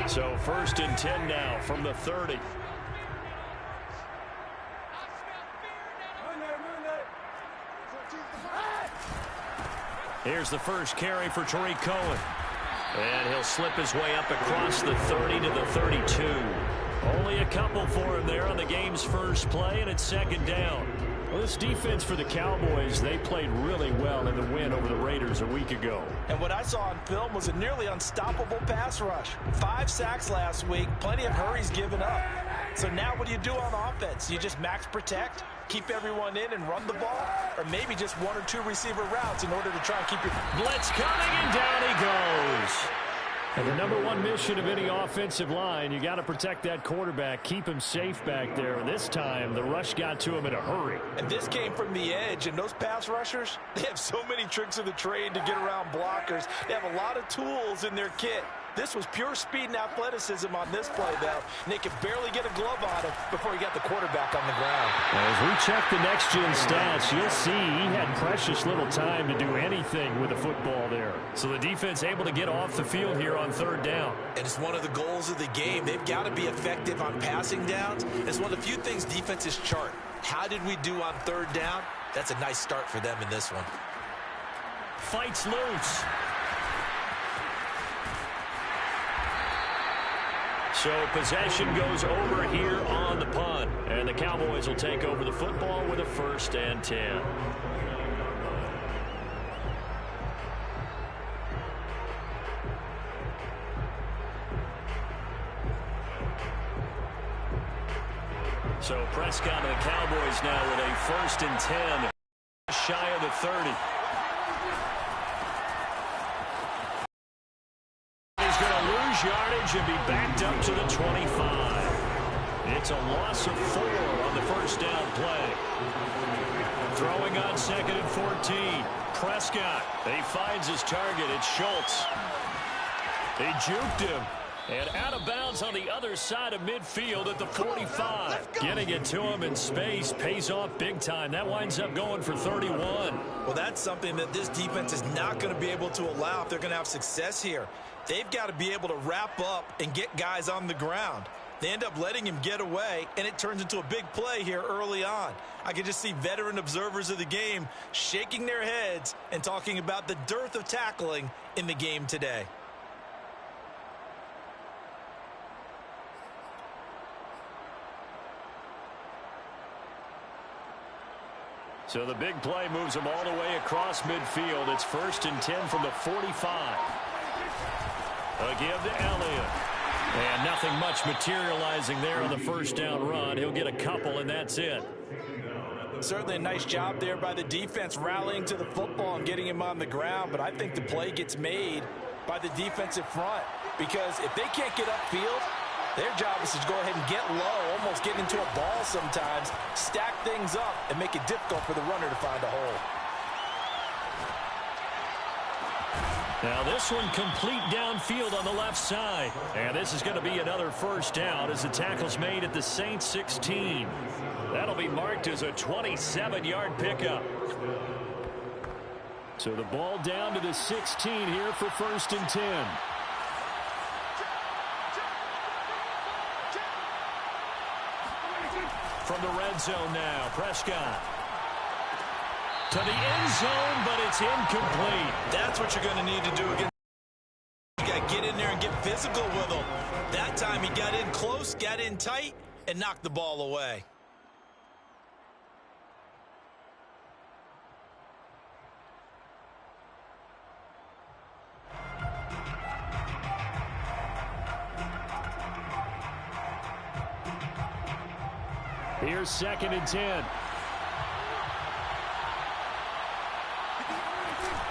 So 1st and 10 now from the 30. Here's the first carry for Tariq Cohen. And he'll slip his way up across the 30 to the 32. Only a couple for him there on the game's first play, and it's 2nd down. Well, this defense for the Cowboys, they played really well in the win over the Raiders a week ago. And what I saw on film was a nearly unstoppable pass rush. 5 sacks last week, plenty of hurries given up. So now what do you do on offense? You just max protect, keep everyone in and run the ball, or maybe just 1 or 2 receiver routes in order to try and keep your blitz coming, and down he goes. And the #1 mission of any offensive line, you got to protect that quarterback, keep him safe back there. And this time, the rush got to him in a hurry. And this came from the edge, and those pass rushers, they have so many tricks of the trade to get around blockers. They have a lot of tools in their kit. This was pure speed and athleticism on this play, though. And they could barely get a glove on him before he got the quarterback on the ground. As we check the next-gen stats, you'll see he had precious little time to do anything with the football there. So the defense able to get off the field here on 3rd down. And it's one of the goals of the game. They've got to be effective on passing downs. It's one of the few things defenses chart. How did we do on 3rd down? That's a nice start for them in this one. Fights loose. So possession goes over here on the punt. And the Cowboys will take over the football with a 1st and 10. So Prescott and the Cowboys now with a 1st and 10. Shy of the 30. Yardage and be backed up to the 25. It's a loss of 4 on the 1st down play. Throwing on 2nd and 14. Prescott. He finds his target. It's Schultz. They juked him. And out of bounds on the other side of midfield at the 45. Getting it to him in space pays off big time. That winds up going for 31. Well, that's something that this defense is not going to be able to allow if they're going to have success here. They've got to be able to wrap up and get guys on the ground. They end up letting him get away, and it turns into a big play here early on. I can just see veteran observers of the game shaking their heads and talking about the dearth of tackling in the game today. So the big play moves them all the way across midfield. It's 1st and 10 from the 45. A give to Elliott. And nothing much materializing there on the 1st down run. He'll get a couple, and that's it. Certainly a nice job there by the defense rallying to the football and getting him on the ground. But I think the play gets made by the defensive front. Because if they can't get upfield, their job is to go ahead and get low, almost get into a ball sometimes, stack things up, and make it difficult for the runner to find a hole. Now this one complete downfield on the left side. And this is going to be another 1st down as the tackle's made at the Saints 16. That'll be marked as a 27-yard pickup. So the ball down to the 16 here for 1st and 10. From the red zone now, Prescott. To the end zone, but it's incomplete. That's what you're going to need to do against. You got to get in there and get physical with him. That time he got in close, got in tight, and knocked the ball away. Here's 2nd and 10.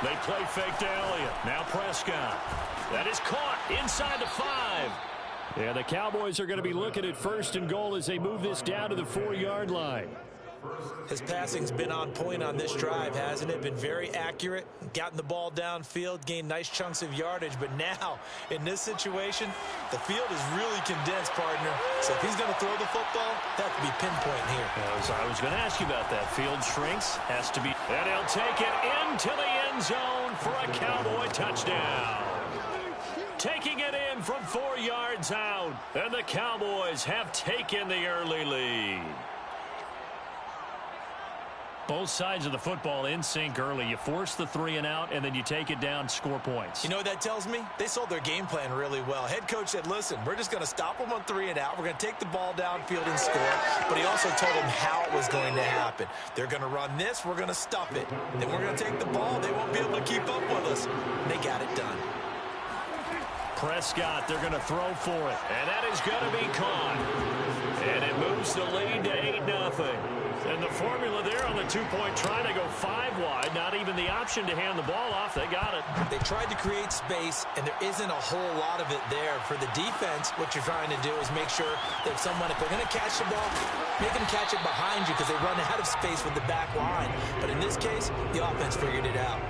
They play fake to Elliott. Now Prescott. That is caught inside the 5. Yeah, the Cowboys are going to be looking at 1st and goal as they move this down to the 4-yard line. His passing's been on point on this drive, hasn't it? Been very accurate, gotten the ball downfield, gained nice chunks of yardage. But now, in this situation, the field is really condensed, partner. So if he's going to throw the football, that could be pinpoint here. I was going to ask you about that. Field shrinks, has to be. And he'll take it into the end zone for a Cowboy touchdown. taking it in from 4 yards out. And the Cowboys have taken the early lead. Both sides of the football in sync early. You force the 3 and out, and then you take it down, score points. You know what that tells me? They sold their game plan really well. Head coach said, listen, we're just going to stop them on 3 and out. We're going to take the ball downfield and score. But he also told them how it was going to happen. They're going to run this. We're going to stop it. Then we're going to take the ball. They won't be able to keep up with us. And they got it done. Prescott, they're going to throw for it. And that is going to be caught. And it moves the lead to 8-0. And the formula there on the 2-point try to go 5 wide. Not even the option to hand the ball off. They got it. They tried to create space, and there isn't a whole lot of it there. For the defense, what you're trying to do is make sure that someone, if they're going to catch the ball, make them catch it behind you because they run out of space with the back line. But in this case, the offense figured it out.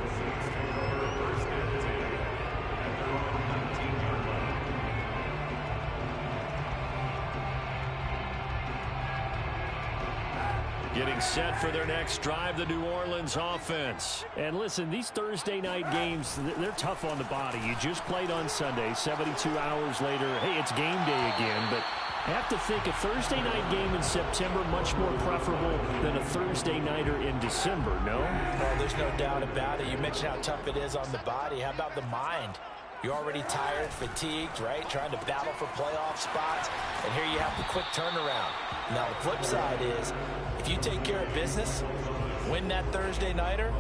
Getting set for their next drive, the New Orleans offense. And listen, these Thursday night games, they're tough on the body. You just played on Sunday, 72 hours later. Hey, it's game day again, but I have to think a Thursday night game in September much more preferable than a Thursday nighter in December, no? Well, there's no doubt about it. You mentioned how tough it is on the body. How about the mind? You're already tired, fatigued, right? Trying to battle for playoff spots. And here you have the quick turnaround. Now, the flip side is, if you take care of business, win that Thursday nighter,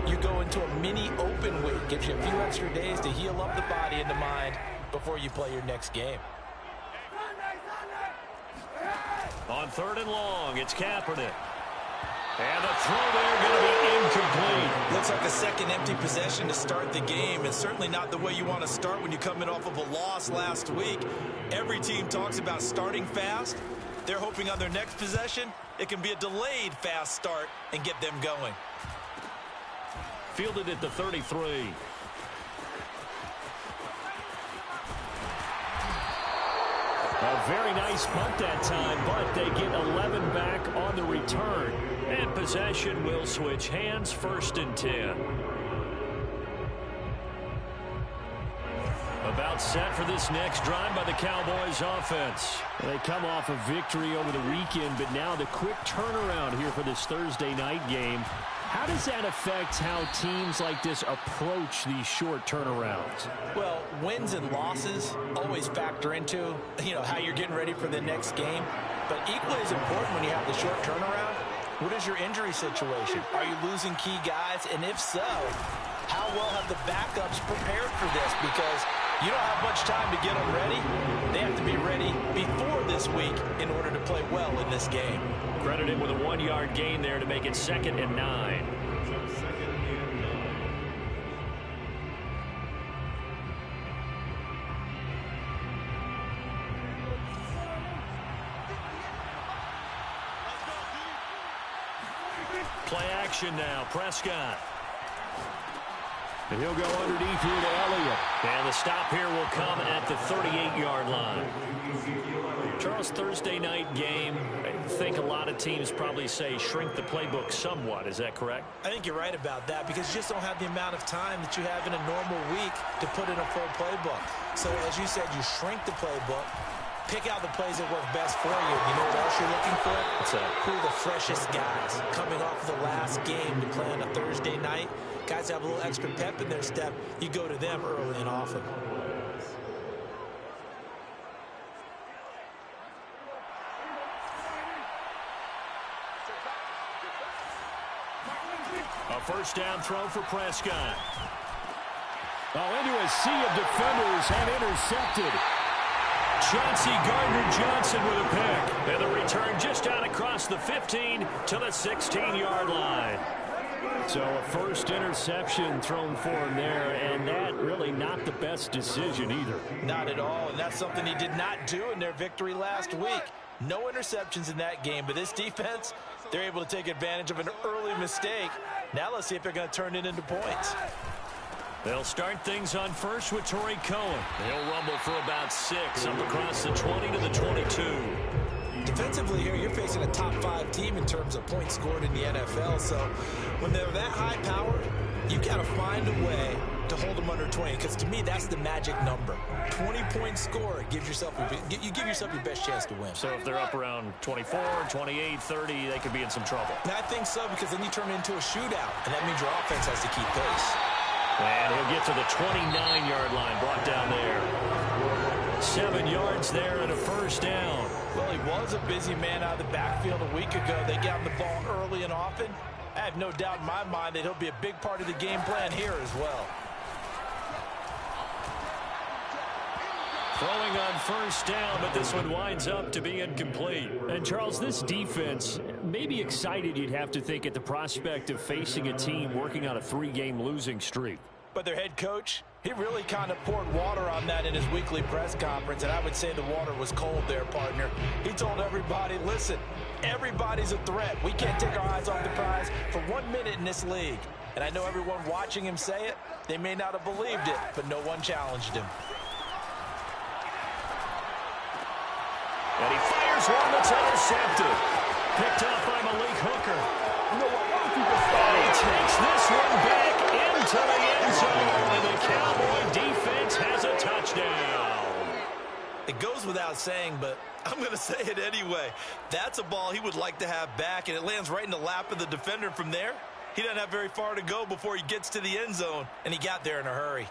you go into a mini open week. Gives you a few extra days to heal up the body and the mind before you play your next game. On 3rd and long, it's Kaepernick. And the throw there going to be incomplete. Looks like a second empty possession to start the game, and certainly not the way you want to start when you're coming off of a loss last week. Every team talks about starting fast. They're hoping on their next possession, it can be a delayed fast start and get them going. Fielded at the 33. A very nice punt that time, but they get 11 back on the return. And possession will switch hands, 1st and 10. About set for this next drive by the Cowboys offense. They come off a victory over the weekend, but now the quick turnaround here for this Thursday night game. How does that affect how teams like this approach these short turnarounds? Well, wins and losses always factor into, how you're getting ready for the next game. But equally as important when you have the short turnaround, what is your injury situation? Are you losing key guys? And if so, how well have the backups prepared for this? Because you don't have much time to get them ready. They have to be ready before this week in order to play well in this game. Credited with a 1-yard gain there to make it 2nd and 9. Play action now. Prescott. And he'll go underneath here to Elliott. And the stop here will come at the 38-yard line. Charles, Thursday night game, I think a lot of teams probably say shrink the playbook somewhat. Is that correct? I think you're right about that because you just don't have the amount of time that you have in a normal week to put in a full playbook. So, as you said, you shrink the playbook, pick out the plays that work best for you. You know what else you're looking for? What's that? Who are the freshest guys coming off the last game to play on a Thursday night? Guys have a little extra pep in their step. You go to them early and often. A first down throw for Prescott. Oh, into a sea of defenders and intercepted. Chauncey Gardner-Johnson with a pick. And the return just out across the 15 to the 16-yard line. So a first interception thrown for him there, and that really not the best decision either. Not at all, and that's something he did not do in their victory last week. No interceptions in that game, but this defense, they're able to take advantage of an early mistake. Now let's see if they're going to turn it into points. They'll start things on first with Torrey Cohen. He'll rumble for about 6 up across the 20 to the 22. Defensively here, you're facing a top 5 team in terms of points scored in the NFL. So when they're that high powered, you got to find a way to hold them under 20, because to me, that's the magic number. 20-point score, you give yourself your best chance to win. So if they're up around 24, 28, 30, they could be in some trouble. And I think so, because then you turn it into a shootout, and that means your offense has to keep pace. And he'll get to the 29-yard line, brought down there. 7 yards there and a first down. Well, he was a busy man out of the backfield a week ago. They got him the ball early and often. I have no doubt in my mind that he'll be a big part of the game plan here as well. Throwing on first down, but this one winds up to be incomplete. And, Charles, this defense may be excited, you'd have to think, at the prospect of facing a team working on a 3-game losing streak. But their head coach, he really kind of poured water on that in his weekly press conference, and I would say the water was cold there, partner. He told everybody, listen, everybody's a threat. We can't take our eyes off the prize for 1 minute in this league. And I know everyone watching him say it, they may not have believed it, but no one challenged him. And he fires one that's intercepted. Picked up by Malik Hooker. And he takes this one back into the end zone. And the Cowboy defense has a touchdown. It goes without saying, but I'm going to say it anyway. That's a ball he would like to have back, and it lands right in the lap of the defender from there. He doesn't have very far to go before he gets to the end zone, and he got there in a hurry.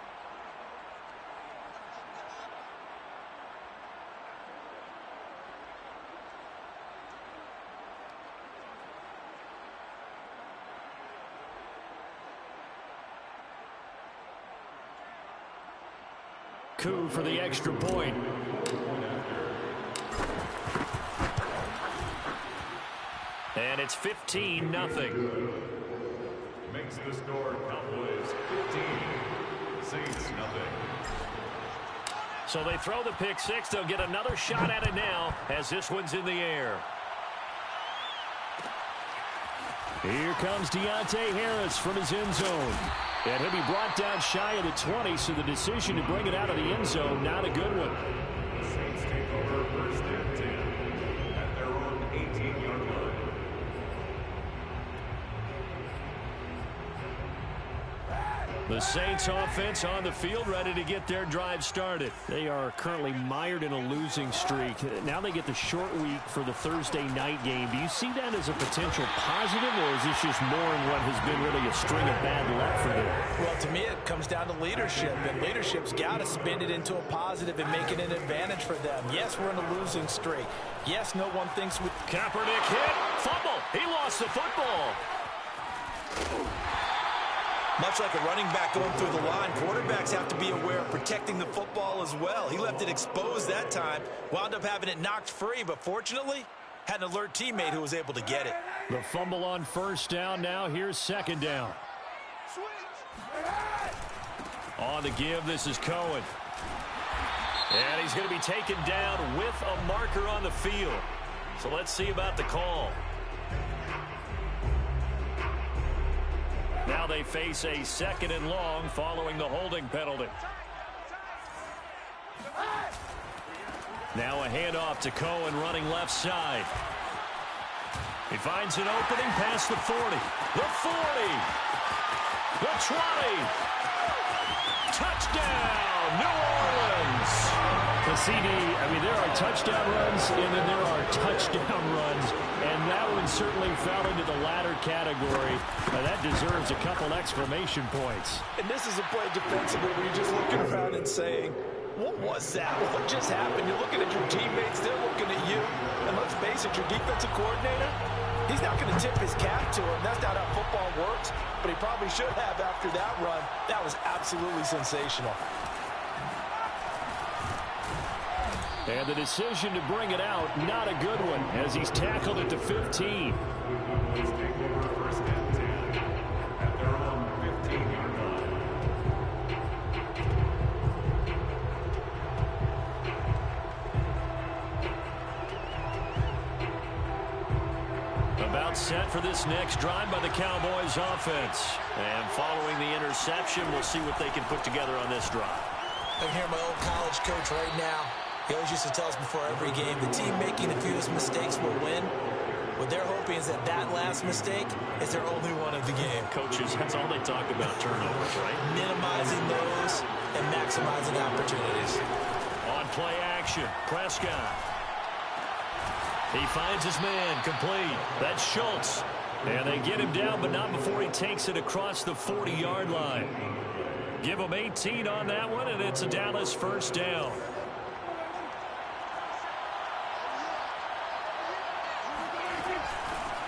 Coup for the extra point. And it's 15-0. Makes the score Cowboys 15, Saints nothing. So they throw the pick six. They'll get another shot at it now as this one's in the air. Here comes Deontay Harris from his end zone. And he'll be brought down shy of the 20, so the decision to bring it out of the end zone, not a good one. The Saints take over first and 10 at their own 18-yard line. The Saints offense on the field, ready to get their drive started. They are currently mired in a losing streak. Now they get the short week for the Thursday night game. Do you see that as a potential positive, or is this just more in what has been really a string of bad luck for them? Well, to me, it comes down to leadership, and leadership's got to spin it into a positive and make it an advantage for them. Yes, we're in a losing streak. Yes, no one thinks we... Kaepernick hit, fumble. He lost the football. Much like a running back going through the line, quarterbacks have to be aware of protecting the football as well. He left it exposed that time, wound up having it knocked free, but fortunately, had an alert teammate who was able to get it. The fumble on first down now. Here's second down. On the give, this is Cohen. And he's going to be taken down with a marker on the field. So let's see about the call. Now they face a second and long following the holding penalty. Now a handoff to Cohen running left side. He finds an opening past the 40. The 40. The 20. Touchdown, New Orleans. The CD, I mean, there are touchdown runs and then there are touchdown runs. And that one certainly fell into the latter category. That deserves a couple exclamation points. And this is a play defensively where you're just looking around and saying, what was that? What just happened? You're looking at your teammates, they're looking at you. And let's face it, your defensive coordinator, he's not going to tip his cap to him. That's not how football works. But he probably should have after that run. That was absolutely sensational. And the decision to bring it out, not a good one, as he's tackled at the 15. Let's take over first and 10 at their own 15-yard line. About set for this next drive by the Cowboys offense. And following the interception, we'll see what they can put together on this drive. I can hear my old college coach right now. He always used to tell us before every game, the team making the fewest mistakes will win. What they're hoping is that that last mistake is their only one of the game. Coaches, that's all they talk about, turnovers, right? Minimizing those and maximizing opportunities. On play action, Prescott. He finds his man, complete. That's Schultz. And they get him down, but not before he takes it across the 40-yard line. Give him 18 on that one, and it's a Dallas first down.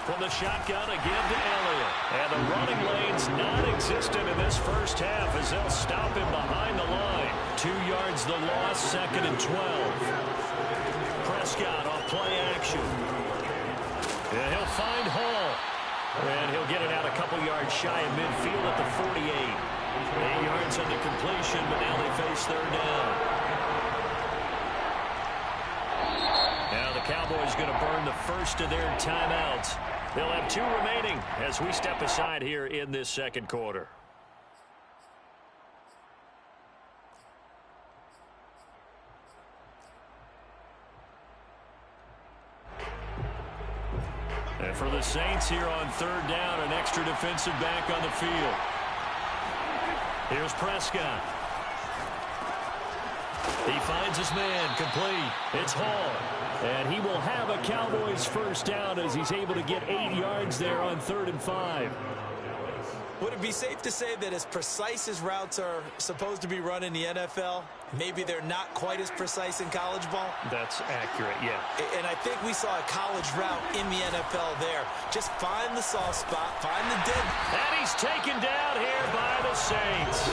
From the shotgun again to Elliott. And the running lane's non-existent in this first half as they'll stop him behind the line. 2 yards the loss, 2nd and 12. Prescott on play action. And he'll find Hall. And he'll get it out a couple yards shy of midfield at the 48. 8 yards on the completion, but now they face third down. Now the Cowboys going to burn the first of their timeouts. They'll have 2 remaining as we step aside here in this second quarter. And for the Saints here on third down, an extra defensive back on the field. Here's Prescott. He finds his man, complete. It's Hall. And he will have a Cowboys first down as he's able to get 8 yards there on 3rd and 5. Would it be safe to say that as precise as routes are supposed to be run in the NFL, maybe they're not quite as precise in college ball? That's accurate, yeah. And I think we saw a college route in the NFL there. Just find the soft spot, find the dead. And he's taken down here by the Saints.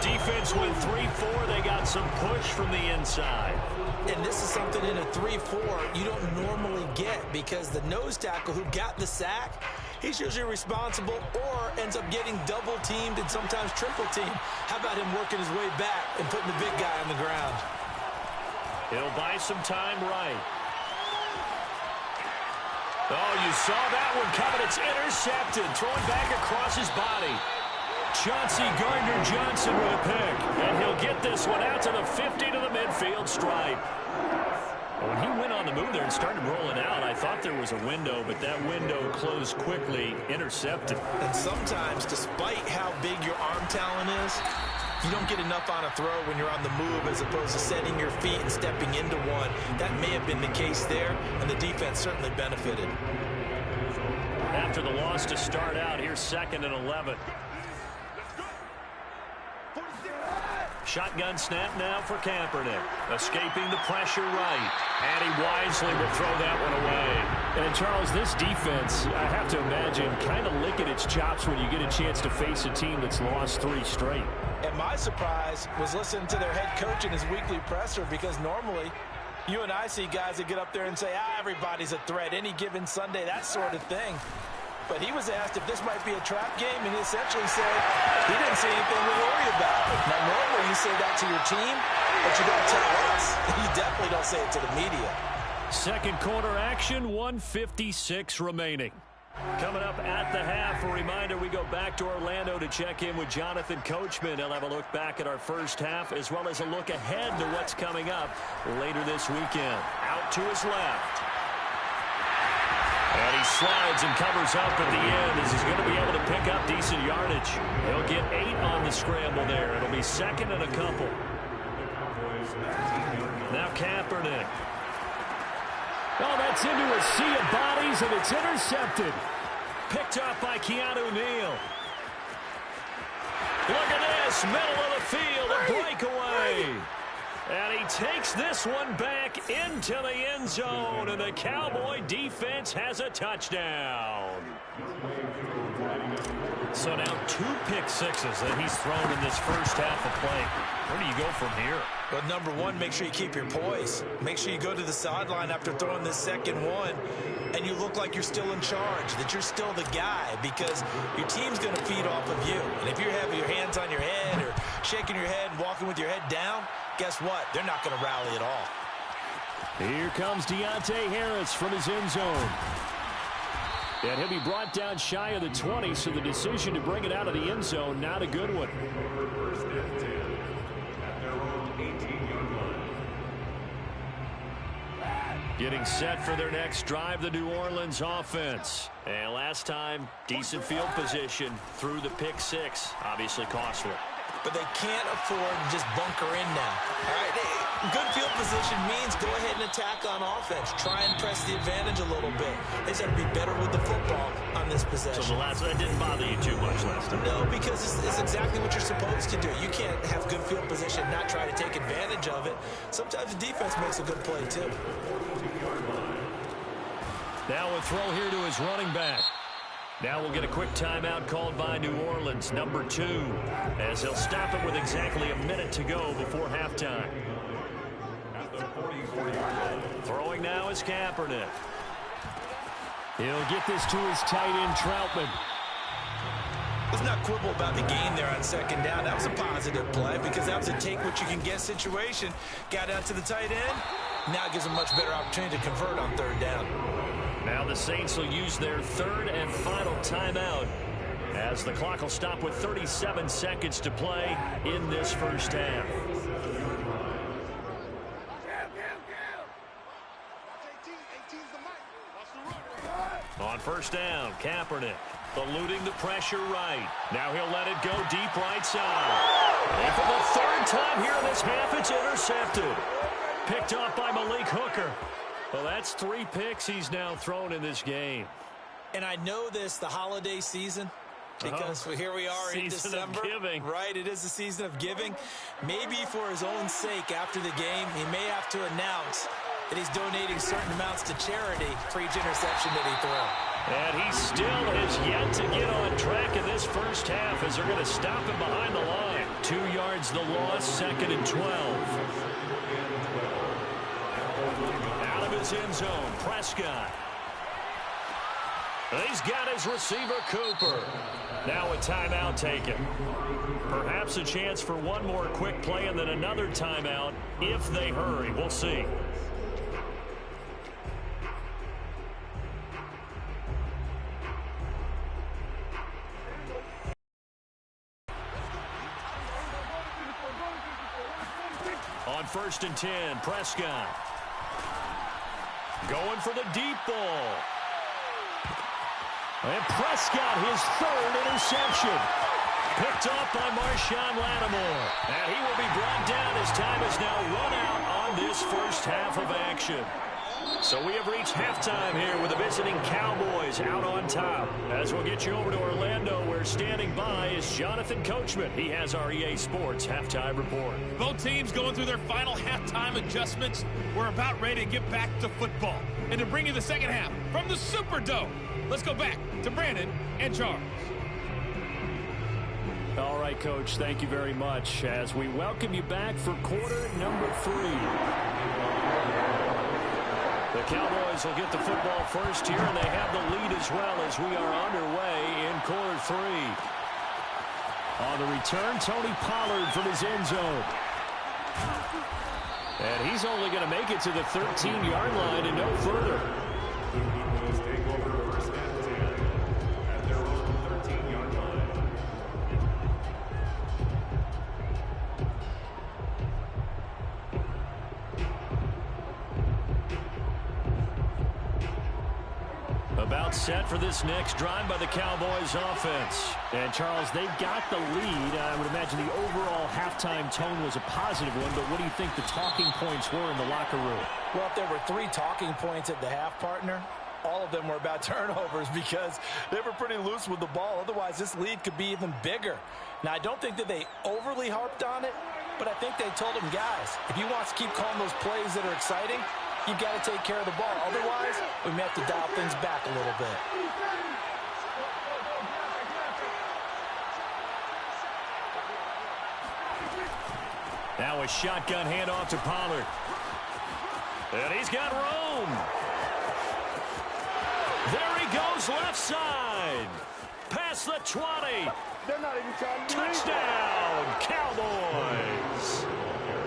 Defense went 3-4. They got some push from the inside. And this is something in a 3-4 you don't normally get because the nose tackle who got the sack, he's usually responsible or ends up getting double teamed and sometimes triple teamed. How about him working his way back and putting the big guy on the ground? He'll buy some time right. Oh, you saw that one coming. It's intercepted. Throwing back across his body. Chauncey Gardner-Johnson with a pick. And he'll get this one out to the 50 to the midfield stripe. When he went on the move there and started rolling out, I thought there was a window, but that window closed quickly, intercepted. And sometimes, despite how big your arm talent is, you don't get enough on a throw when you're on the move as opposed to setting your feet and stepping into one. That may have been the case there, and the defense certainly benefited. After the loss to start out, here's 2nd and 11. Shotgun snap now for Kaepernick. Escaping the pressure right. And he wisely will throw that one away. And, Charles, this defense, I have to imagine, kind of licking its chops when you get a chance to face a team that's lost 3 straight. And my surprise was listening to their head coach in his weekly presser because normally you and I see guys that get up there and say, everybody's a threat, any given Sunday, that sort of thing. But he was asked if this might be a trap game, and he essentially said he didn't see anything to worry about. Now, normally you say that to your team, but you don't tell us. You definitely don't say it to the media. Second quarter action, 1:56 remaining. Coming up at the half, a reminder, we go back to Orlando to check in with Jonathan Coachman. He'll have a look back at our first half, as well as a look ahead to what's coming up later this weekend. Out to his left. And he slides and covers up at the end as he's going to be able to pick up decent yardage. He'll get 8 on the scramble there. It'll be 2nd and a couple. Now Kaepernick. Oh, that's into a sea of bodies, and it's intercepted. Picked up by Keanu Neal. Look at this, middle of the field, a breakaway. And he takes this one back into the end zone, and the Cowboy defense has a touchdown. So now 2 pick sixes that he's thrown in this first half of play. Where do you go from here? Well, number one, make sure you keep your poise. Make sure you go to the sideline after throwing this second one, and you look like you're still in charge, that you're still the guy, because your team's going to feed off of you. And if you're having your hands on your head or shaking your head and walking with your head down, guess what? They're not going to rally at all. Here comes Deontay Harris from his end zone. And he'll be brought down shy of the 20, so the decision to bring it out of the end zone, not a good one. First and 10 at their own 18-yard line. Getting set for their next drive, the New Orleans offense. And last time, decent field position through the pick six. Obviously costly. But they can't afford to just bunker in now. All right, good field position means go ahead and attack on offense. Try and press the advantage a little bit. They just have to be better with the football on this possession. So that didn't bother you too much last time? No, because it's exactly what you're supposed to do. You can't have good field position and not try to take advantage of it. Sometimes the defense makes a good play, too. Now a throw here to his running back. Now we'll get a quick timeout called by New Orleans, number 2, as he'll stop it with exactly a minute to go before halftime. Throwing now is Kaepernick. He'll get this to his tight end, Troutman. Let's not quibble about the gain there on second down. That was a positive play because that was a take-what-you-can-get situation. Got out to the tight end. Now it gives a much better opportunity to convert on third down. Now the Saints will use their third and final timeout as the clock will stop with 37 seconds to play in this first half. On first down, Kaepernick eluding the pressure right. Now he'll let it go deep right side. And for the third time here in this half, it's intercepted. Picked off by Malik Hooker. Well, that's 3 picks he's now thrown in this game. And I know this, the holiday season, because here we are in December. Season of giving. Right, it is the season of giving. Maybe for his own sake after the game, he may have to announce that he's donating certain amounts to charity for each interception that he throws. And he still has yet to get on track in this first half as they're going to stop him behind the line. 2 yards the loss, 2nd and 12. End zone, Prescott. He's got his receiver, Cooper. Now a timeout taken. Perhaps a chance for one more quick play and then another timeout if they hurry. We'll see. On 1st and 10, Prescott. Going for the deep ball. And Prescott, his 3rd interception. Picked off by Marshawn Lattimore. And he will be brought down as time is now run out on this first half of action. So we have reached halftime here with the visiting Cowboys out on top. As we'll get you over to Orlando, where standing by is Jonathan Coachman. He has our EA Sports halftime report. Both teams going through their final halftime adjustments. We're about ready to get back to football. And to bring you the second half from the Superdome, let's go back to Brandon and Charles. All right, Coach, thank you very much as we welcome you back for quarter number 3. The Cowboys will get the football first here, and they have the lead as well as we are underway in quarter 3. On the return, Tony Pollard from his end zone. And he's only going to make it to the 13-yard line and no further. Take over first and 10 at their own 13-yard line. About set for this next drive by the Cowboys offense. And, Charles, they've got the lead. I would imagine the overall halftime tone was a positive one, but what do you think the talking points were in the locker room? Well, if there were 3 talking points at the half, partner, all of them were about turnovers because they were pretty loose with the ball. Otherwise, this lead could be even bigger. Now, I don't think that they overly harped on it, but I think they told them, guys, if you want to keep calling those plays that are exciting, you've got to take care of the ball. Otherwise, we may have to dial things back a little bit. Now a shotgun handoff to Pollard. And he's got room. There he goes left side. Past the 20. They're not even trying to Touchdown, Cowboys.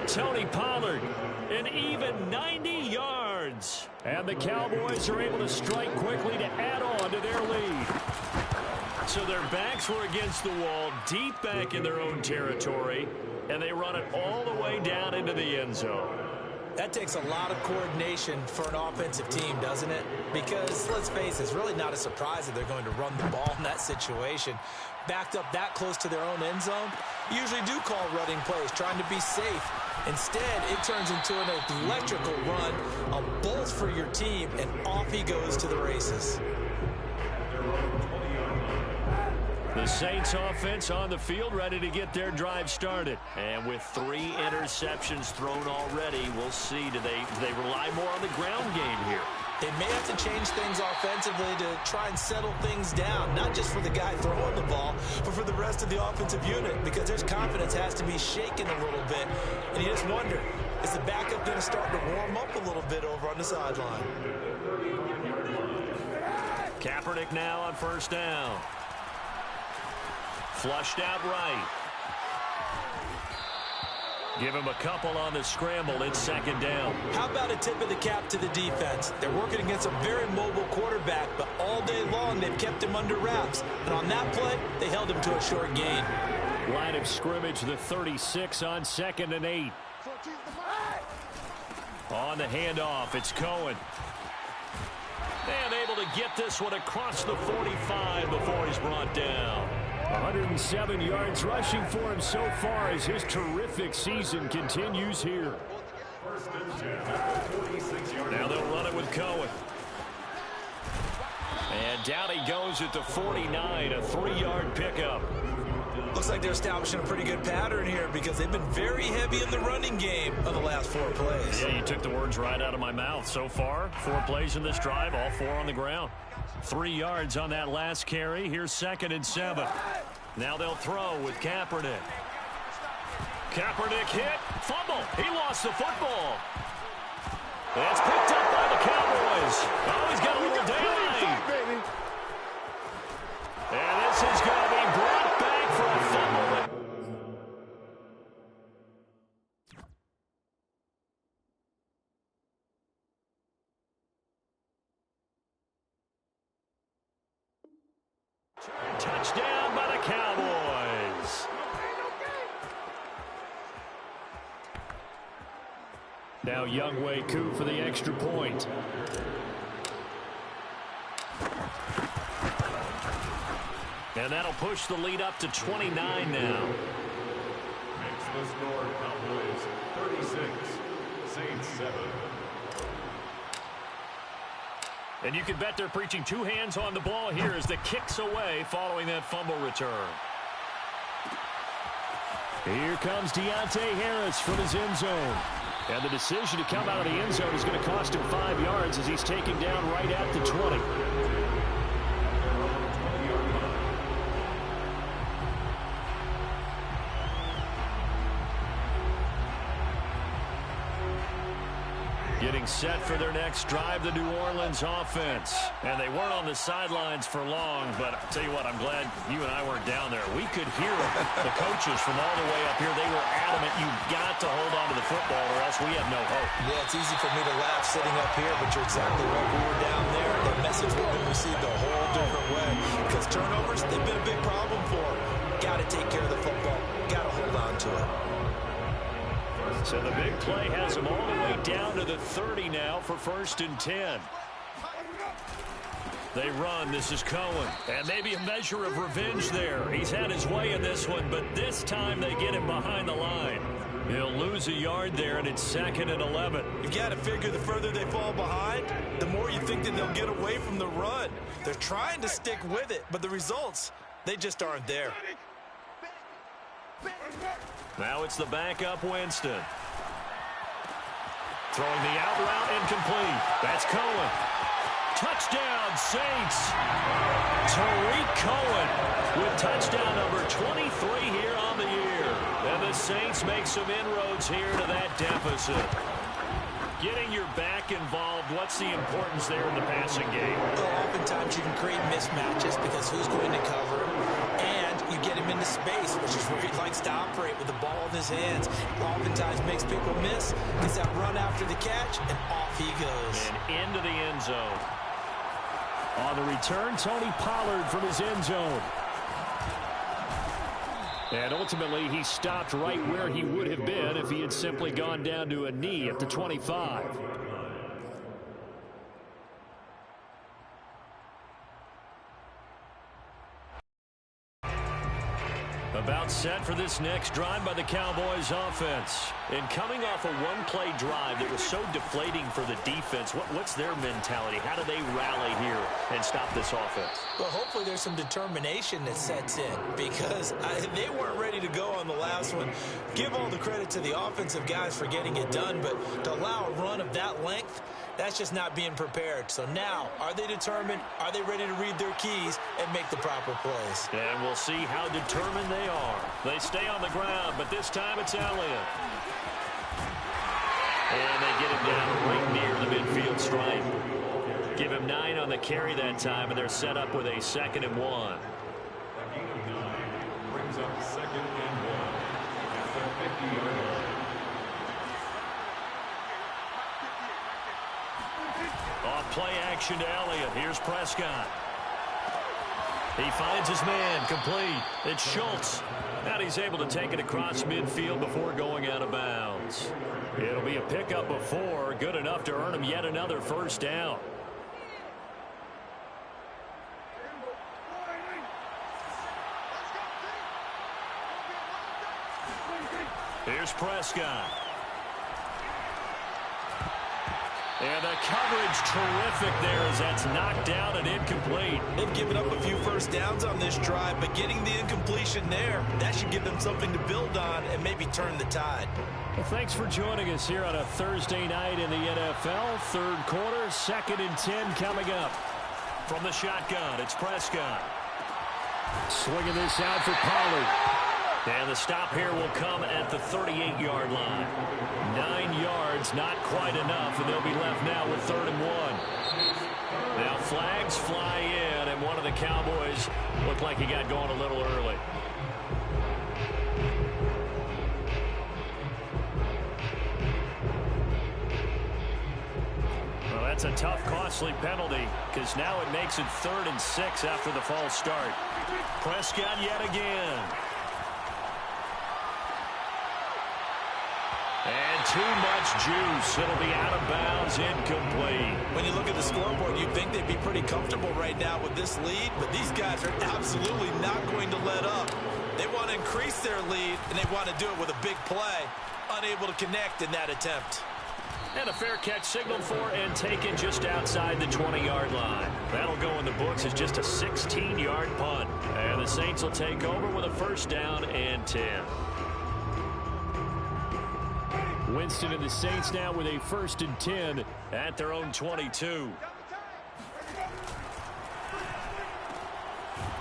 Tony Pollard, an even 90 yards. And the Cowboys are able to strike quickly to add on to their lead. So their backs were against the wall, deep back in their own territory, and they run it all the way down into the end zone. That takes a lot of coordination for an offensive team, doesn't it? Because, let's face it, it's really not a surprise that they're going to run the ball in that situation. Backed up that close to their own end zone, usually do call running plays, trying to be safe. Instead, it turns into an electrical run, a bolt for your team, and off he goes to the races. The Saints offense on the field, ready to get their drive started. And with 3 interceptions thrown already, we'll see. Do they rely more on the ground game here? They may have to change things offensively to try and settle things down, not just for the guy throwing the ball, but for the rest of the offensive unit, because their confidence has to be shaken a little bit. And you just wonder, is the backup going to start to warm up a little bit over on the sideline? Kaepernick now on first down. Flushed out right. Give him a couple on the scramble. It's second down. How about a tip of the cap to the defense? They're working against a very mobile quarterback, but all day long they've kept him under wraps. And on that play, they held him to a short gain. Line of scrimmage, the 36 on 2nd and 8. On the handoff, it's Cohen. And able to get this one across the 45 before he's brought down. 107 yards rushing for him so far as his terrific season continues here. Now they'll run it with Cohen. And down he goes at the 49, a 3-yard pickup. Looks like they're establishing a pretty good pattern here because they've been very heavy in the running game on the last 4 plays. Yeah, you took the words right out of my mouth. So far, 4 plays in this drive, all 4 on the ground. 3 yards on that last carry. Here's 2nd and 7. Now they'll throw with Kaepernick. Kaepernick hit. Fumble. He lost the football. It's picked up by the Cowboys. Oh, he's got a little daylight. And this is going to be brought back for a fumble. Touchdown by the Cowboys. Now Younghoe Koo for the extra point. And that'll push the lead up to 29 now. Makes the score Cowboys 36, Saints 7. And you can bet they're preaching 2 hands on the ball here as the kick's away following that fumble return. Here comes Deontay Harris from his end zone. And the decision to come out of the end zone is going to cost him 5 yards as he's taken down right at the 20. Getting set for their next drive, the New Orleans offense. And they weren't on the sidelines for long, but I'll tell you what, I'm glad you and I weren't down there. We could hear the coaches from all the way up here. They were adamant, you've got to hold on to the football or else we have no hope. Yeah, it's easy for me to laugh sitting up here, but you're exactly right. We were down there. The message would have been received a whole different way. Because turnovers, they've been a big problem for them. Got to take care of the football. Got to hold on to it. So the big play has him all the way down to the 30 now for 1st and 10. They run. This is Cohen. And maybe a measure of revenge there. He's had his way in this one, but this time they get him behind the line. He'll lose a yard there, and it's 2nd and 11. You've got to figure the further they fall behind, the more you think that they'll get away from the run. They're trying to stick with it, but the results, they just aren't there. Now it's the backup Winston. Throwing the out route incomplete. That's Cohen. Touchdown, Saints. Tariq Cohen with touchdown number 23 here on the year. And the Saints make some inroads here to that deficit. Getting your back involved, what's the importance there in the passing game? Well, oftentimes you can create mismatches because who's going to cover him, and you get him into space, which is where he likes to operate with the ball in his hands. Oftentimes makes people miss, gets that run after the catch, and off he goes. And into the end zone. On the return, Tony Pollard from his end zone. And ultimately, he stopped right where he would have been if he had simply gone down to a knee at the 25. About set for this next drive by the Cowboys offense. And coming off a one-play drive that was so deflating for the defense, what's their mentality? How do they rally here and stop this offense? Well, hopefully there's some determination that sets in because they weren't ready to go on the last one. Give all the credit to the offensive guys for getting it done, but to allow a run of that length, that's just not being prepared. So now, are they determined? Are they ready to read their keys and make the proper plays? And we'll see how determined they are. They stay on the ground, but this time it's Elliott. And they get him down right near the midfield stripe. Give him 9 on the carry that time, and they're set up with a 2nd and 1. A gain of 9 brings up 2nd and 1 at the 50-yard line. Off play action to Elliott. Here's Prescott. He finds his man, complete. It's Schultz. And he's able to take it across midfield before going out of bounds. It'll be a pickup of 4, good enough to earn him yet another first down. Here's Prescott. And the coverage terrific there as that's knocked down and incomplete. They've given up a few first downs on this drive, but getting the incompletion there, that should give them something to build on and maybe turn the tide. Well, thanks for joining us here on a Thursday night in the NFL. Third quarter, 2nd and 10 coming up. From the shotgun, it's Prescott. Swinging this out for Pollard. And the stop here will come at the 38-yard line. 9 yards, not quite enough, and they'll be left now with 3rd and 1. Now flags fly in, and one of the Cowboys looked like he got going a little early. Well, that's a tough, costly penalty because now it makes it 3rd and 6 after the false start. Prescott yet again. And too much juice. It'll be out of bounds, incomplete. When you look at the scoreboard, you'd think they'd be pretty comfortable right now with this lead, but these guys are absolutely not going to let up. They want to increase their lead, and they want to do it with a big play. Unable to connect in that attempt. And a fair catch signaled for and taken just outside the 20-yard line. That'll go in the books as just a 16-yard punt. And the Saints will take over with a 1st down and 10. Winston and the Saints now with a 1st and 10 at their own 22.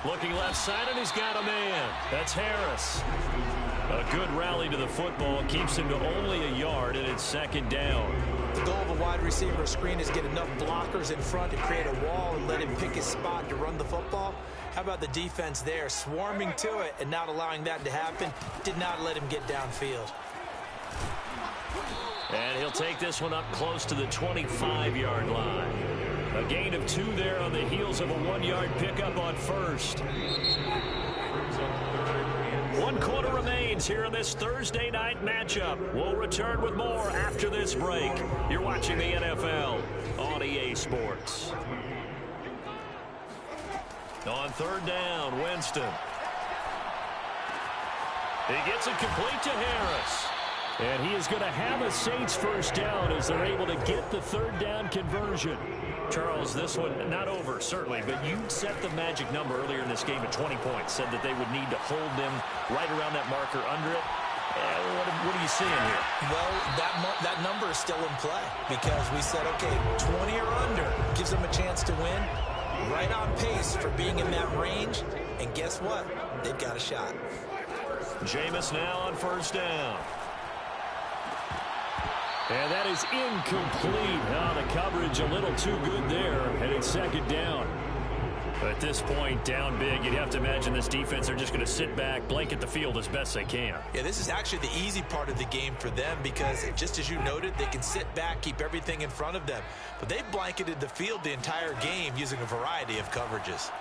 Looking left side, and he's got a man. That's Harris. A good rally to the football keeps him to only a yard, and it's 2nd down. The goal of a wide receiver screen is get enough blockers in front to create a wall and let him pick his spot to run the football. How about the defense there, swarming to it and not allowing that to happen? Did not let him get downfield. And he'll take this one up close to the 25-yard line. A gain of 2 there on the heels of a 1-yard pickup on 1st. 1 quarter remains here in this Thursday night matchup. We'll return with more after this break. You're watching the NFL on EA Sports. On 3rd down, Winston. He gets it complete to Harris. And he is going to have a Saints 1st down as they're able to get the 3rd down conversion. Charles, this one not over, certainly, but you set the magic number earlier in this game at 20 points, said that they would need to hold them right around that marker under it. What are you seeing here? Well, that number is still in play because we said, okay, 20 or under gives them a chance to win. Right on pace for being in that range. And guess what? They've got a shot. Jameis now on 1st down. And that is incomplete. Oh, the coverage a little too good there, and it's 2nd down. At this point, down big, you'd have to imagine this defense, they're just going to sit back, blanket the field as best they can. Yeah, this is actually the easy part of the game for them because, just as you noted, they can sit back, keep everything in front of them. But they've blanketed the field the entire game using a variety of coverages.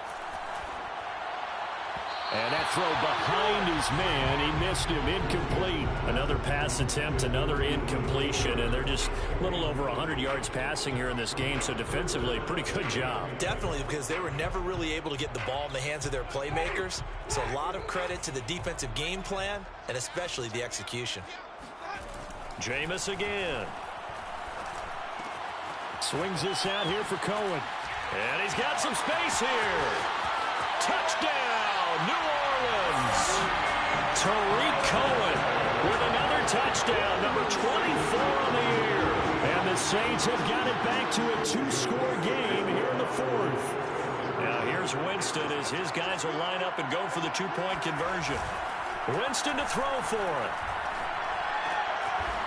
And that throw behind his man, he missed him, incomplete. Another pass attempt, another incompletion, and they're just a little over 100 yards passing here in this game, so defensively, pretty good job. Definitely, because they were never really able to get the ball in the hands of their playmakers, so a lot of credit to the defensive game plan, and especially the execution. Jameis again. Swings this out here for Cohen. And he's got some space here. Touchdown, New Orleans. Tariq Cohen with another touchdown, number 24 on the year. And the Saints have got it back to a 2-score game here in the fourth. Now here's Winston as his guys will line up and go for the 2-point conversion. Winston to throw for it.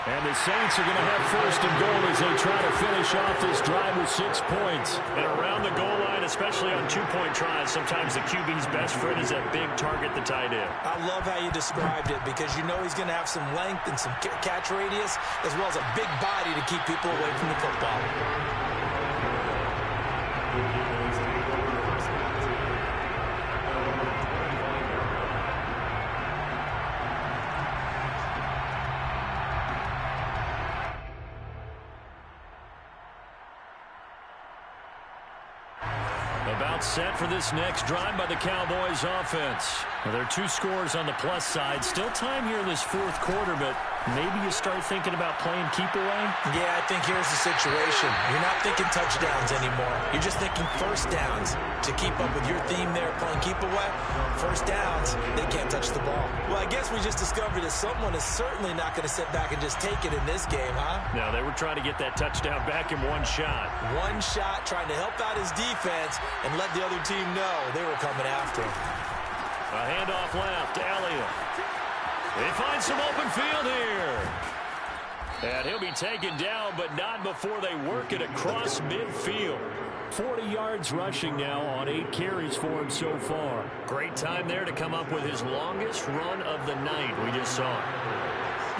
And the Saints are going to have first and goal as they try to finish off this drive with 6 points. And around the goal line, especially on 2-point tries, sometimes the QB's best friend is that big target, the tight end. I love how you described it because you know he's going to have some length and some catch radius as well as a big body to keep people away from the football. About set for this next drive by the Cowboys offense. Well, there are 2 scores on the plus side. Still time here in this fourth quarter, but maybe you start thinking about playing keep away? Yeah, I think here's the situation. You're not thinking touchdowns anymore. You're just thinking first downs. To keep up with your theme there, playing keep away, first downs, they can't touch the ball. Well, I guess we just discovered that someone is certainly not going to sit back and just take it in this game, huh? No, they were trying to get that touchdown back in one shot. One shot, trying to help out his defense and let the other team know they were coming after him. A handoff left to Elliott. They find some open field here. And he'll be taken down, but not before they work it across midfield. 40 yards rushing now on 8 carries for him so far. Great time there to come up with his longest run of the night we just saw.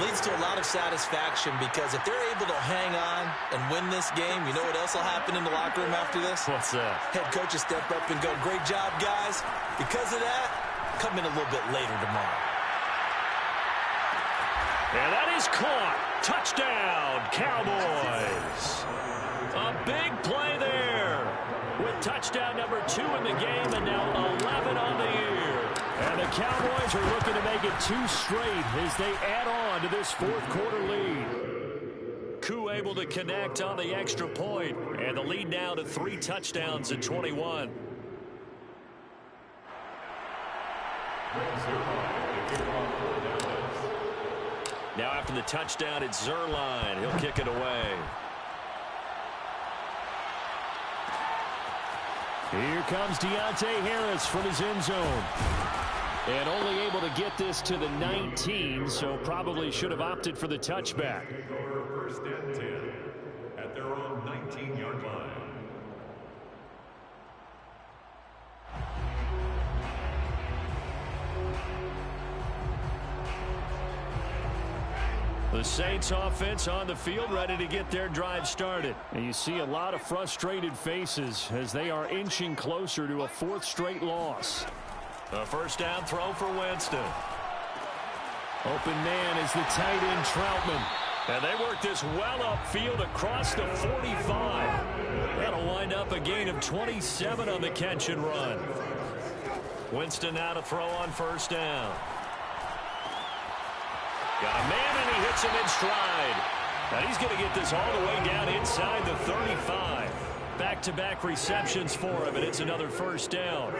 Leads to a lot of satisfaction because if they're able to hang on and win this game, you know what else will happen in the locker room after this? What's that? Head coach will step up and go, great job, guys. Because of that, come in a little bit later tomorrow. And that is caught. Touchdown, Cowboys. A big play there with touchdown number 2 in the game and now 11 on the year. And the Cowboys are looking to make it 2 straight as they add on to this fourth quarter lead. Koo able to connect on the extra point, and the lead now to 3 touchdowns at 21. Now after the touchdown, it's Zuerlein. He'll kick it away. Here comes Deontay Harris from his end zone. And only able to get this to the 19, so probably should have opted for the touchback. First and 10 at their own 19-yard line. The Saints offense on the field ready to get their drive started. And you see a lot of frustrated faces as they are inching closer to a 4th straight loss. A first down throw for Winston. Open man is the tight end Troutman. And they work this well upfield across the 45. That'll wind up a gain of 27 on the catch and run. Winston now to throw on first down. Got a man, and he hits him in stride. Now he's going to get this all the way down inside the 35. Back-to-back receptions for him, and it's another first down.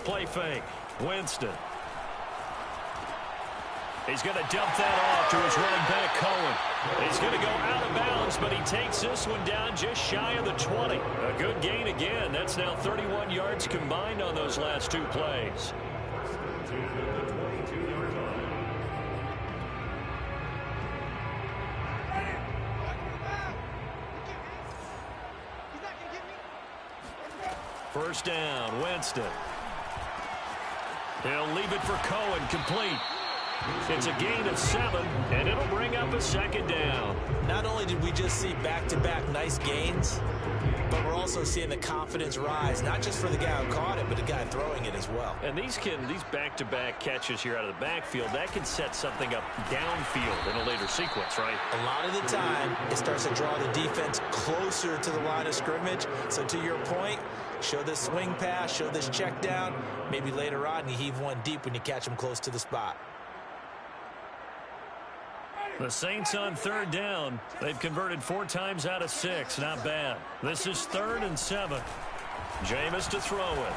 Play fake. Winston. He's going to dump that off to his running back, Cohen. He's going to go out of bounds, but he takes this one down just shy of the 20. A good gain again. That's now 31 yards combined on those last 2 plays. First down, Winston. He'll leave it for Cohen, complete. It's a gain of 7, and it'll bring up a second down. Not only did we just see back-to-back nice gains, but we're also seeing the confidence rise, not just for the guy who caught it, but the guy throwing it as well. And these back-to-back catches here out of the backfield, that can set something up downfield in a later sequence, right? A lot of the time, it starts to draw the defense closer to the line of scrimmage. So to your point, show this swing pass, show this check down. Maybe later on you heave one deep when you catch him close to the spot. The Saints on third down. They've converted 4 times out of 6. Not bad. This is 3rd and 7. Jameis to throw it.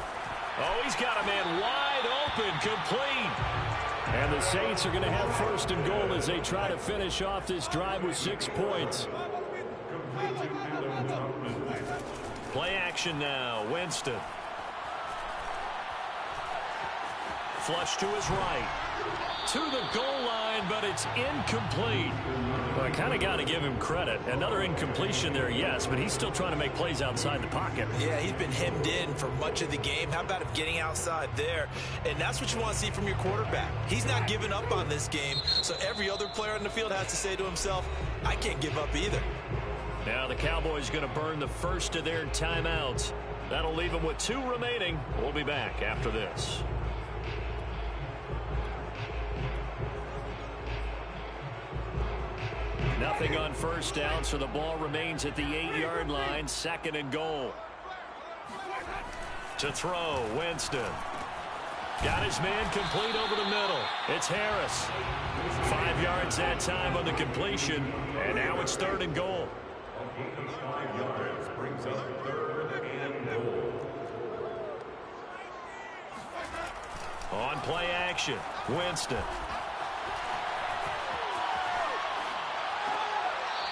Oh, he's got a man wide open, complete. And the Saints are going to have 1st and goal as they try to finish off this drive with 6 points. Play action now. Winston. Flush to his right. To the goal line, but it's incomplete. Well, I kind of got to give him credit. Another incompletion there, yes, but he's still trying to make plays outside the pocket. Yeah, he's been hemmed in for much of the game. How about him getting outside there? And that's what you want to see from your quarterback. He's not giving up on this game, so every other player on the field has to say to himself, I can't give up either. Now the Cowboys going to burn the first of their timeouts. That'll leave them with 2 remaining. We'll be back after this. Nothing on first down, so the ball remains at the 8-yard line. 2nd and goal. To throw, Winston. Got his man complete over the middle. It's Harris. 5 yards that time on the completion, and now it's 3rd and goal. On play action, Winston.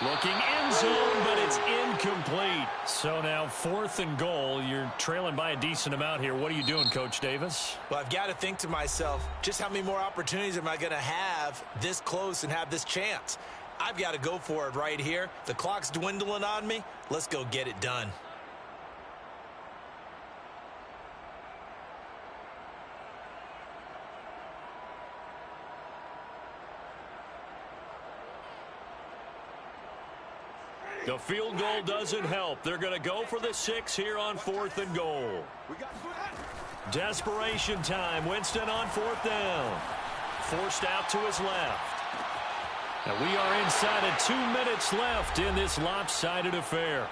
Looking end zone, but it's incomplete. So now 4th and goal. You're trailing by a decent amount here. What are you doing, Coach Davis? Well, I've got to think to myself, just how many more opportunities am I going to have this close and have this chance? I've got to go for it right here. The clock's dwindling on me. Let's go get it done. The field goal doesn't help. They're going to go for the 6 here on 4th and goal. Desperation time. Winston on 4th down. Forced out to his left. And we are inside of 2 minutes left in this lopsided affair.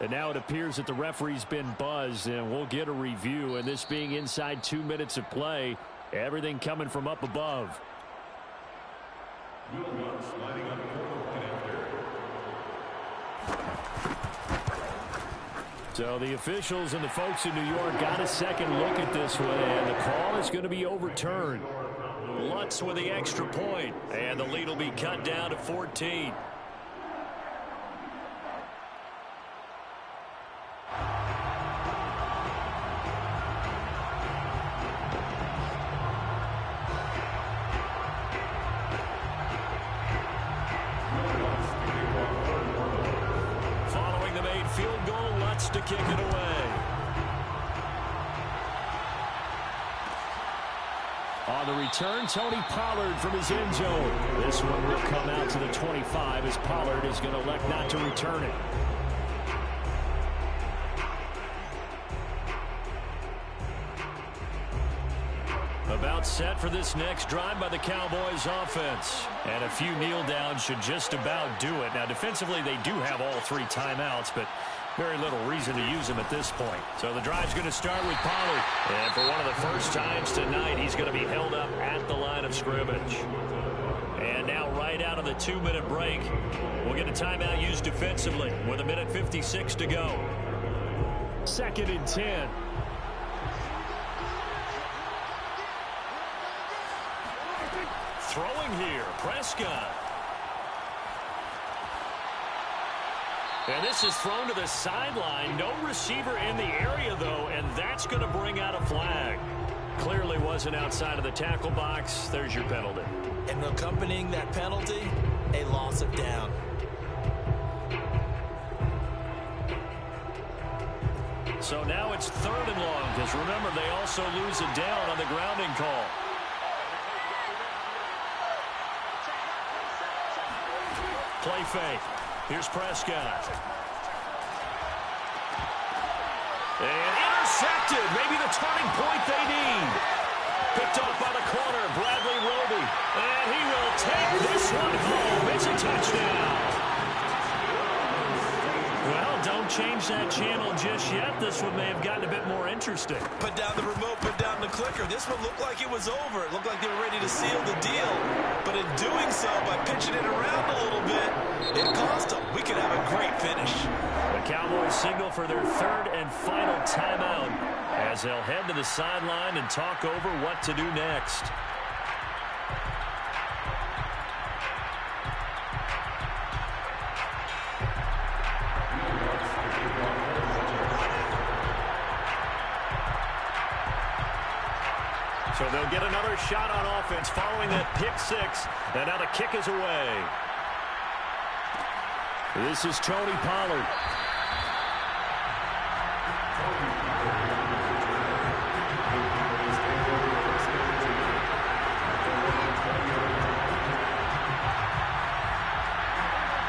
And now it appears that the referee's been buzzed, and we'll get a review. And this being inside 2 minutes of play, everything coming from up above. So the officials and the folks in New York got a second look at this one, and the call is going to be overturned. Lutz with the extra point, and the lead will be cut down to 14. To kick it away. On the return, Tony Pollard from his end zone. This one will come out to the 25 as Pollard is going to elect not to return it. About set for this next drive by the Cowboys offense. And a few kneel downs should just about do it. Now defensively they do have all 3 timeouts, but very little reason to use him at this point. So the drive's going to start with Pollard. And for one of the first times tonight, he's going to be held up at the line of scrimmage. And now right out of the 2-minute break, we'll get a timeout used defensively with 1:56 to go. 2nd and 10. Throwing here, Prescott. And this is thrown to the sideline. No receiver in the area, though, and that's going to bring out a flag. Clearly wasn't outside of the tackle box. There's your penalty. And accompanying that penalty, a loss of down. So now it's 3rd and long, because remember, they also lose it down on the grounding call. Play fake. Here's Prescott. And intercepted. Maybe the turning point they need. Picked off by the corner, Bradley Roby. And he will take this one home. It's a touchdown. Well, don't change that channel just yet. This one may have gotten a bit more interesting. Put down the remote, put down the clicker. This one looked like it was over. It looked like they were ready to seal the deal. But in doing so, by pitching it around a little bit, it cost them. We could have a great finish. The Cowboys signal for their 3rd and final timeout as they'll head to the sideline and talk over what to do next. So they'll get another shot on offense following that pick 6. And now the kick is away. This is Tony Pollard.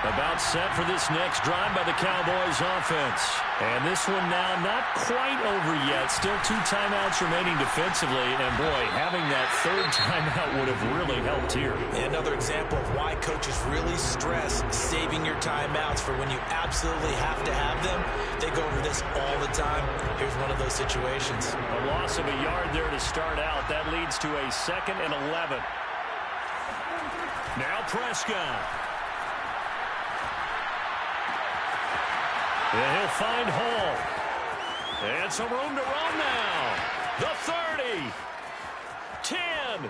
About set for this next drive by the Cowboys offense. And this one now not quite over yet. Still 2 timeouts remaining defensively. And boy, having that 3rd timeout would have really helped here. Another example of why coaches really stress saving your timeouts for when you absolutely have to have them. They go over this all the time. Here's one of those situations. A loss of a yard there to start out. That leads to a 2nd and 11. Now Prescott. And he'll find Hall. And some room to run now. The 30. 10.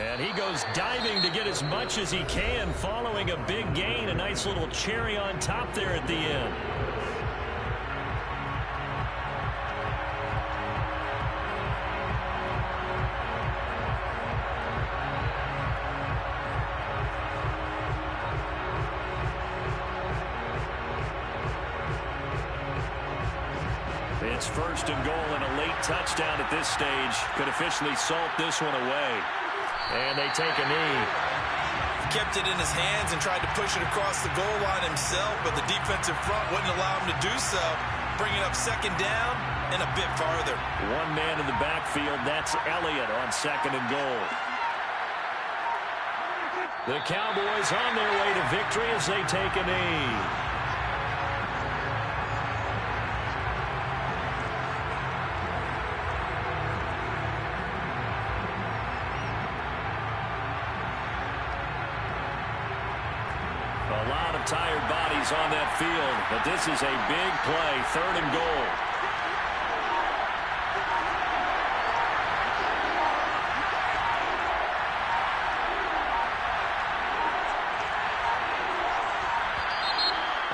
And he goes diving to get as much as he can following a big gain. A nice little cherry on top there at the end. It's 1st and goal, and a late touchdown at this stage could officially salt this one away. And they take a knee. Kept it in his hands and tried to push it across the goal line himself, but the defensive front wouldn't allow him to do so. Bringing up 2nd down and a bit farther. One man in the backfield. That's Elliott on 2nd and goal. The Cowboys on their way to victory as they take a knee. A lot of tired bodies on that field, but this is a big play, 3rd and goal.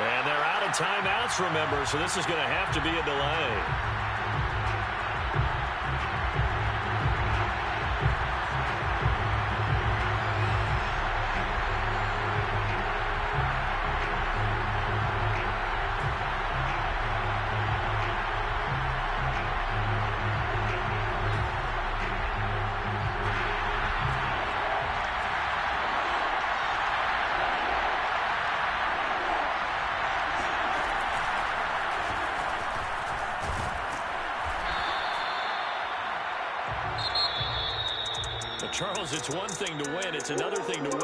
And they're out of timeouts, remember, so this is going to have to be a delay. Charles, it's one thing to win. It's another thing to win.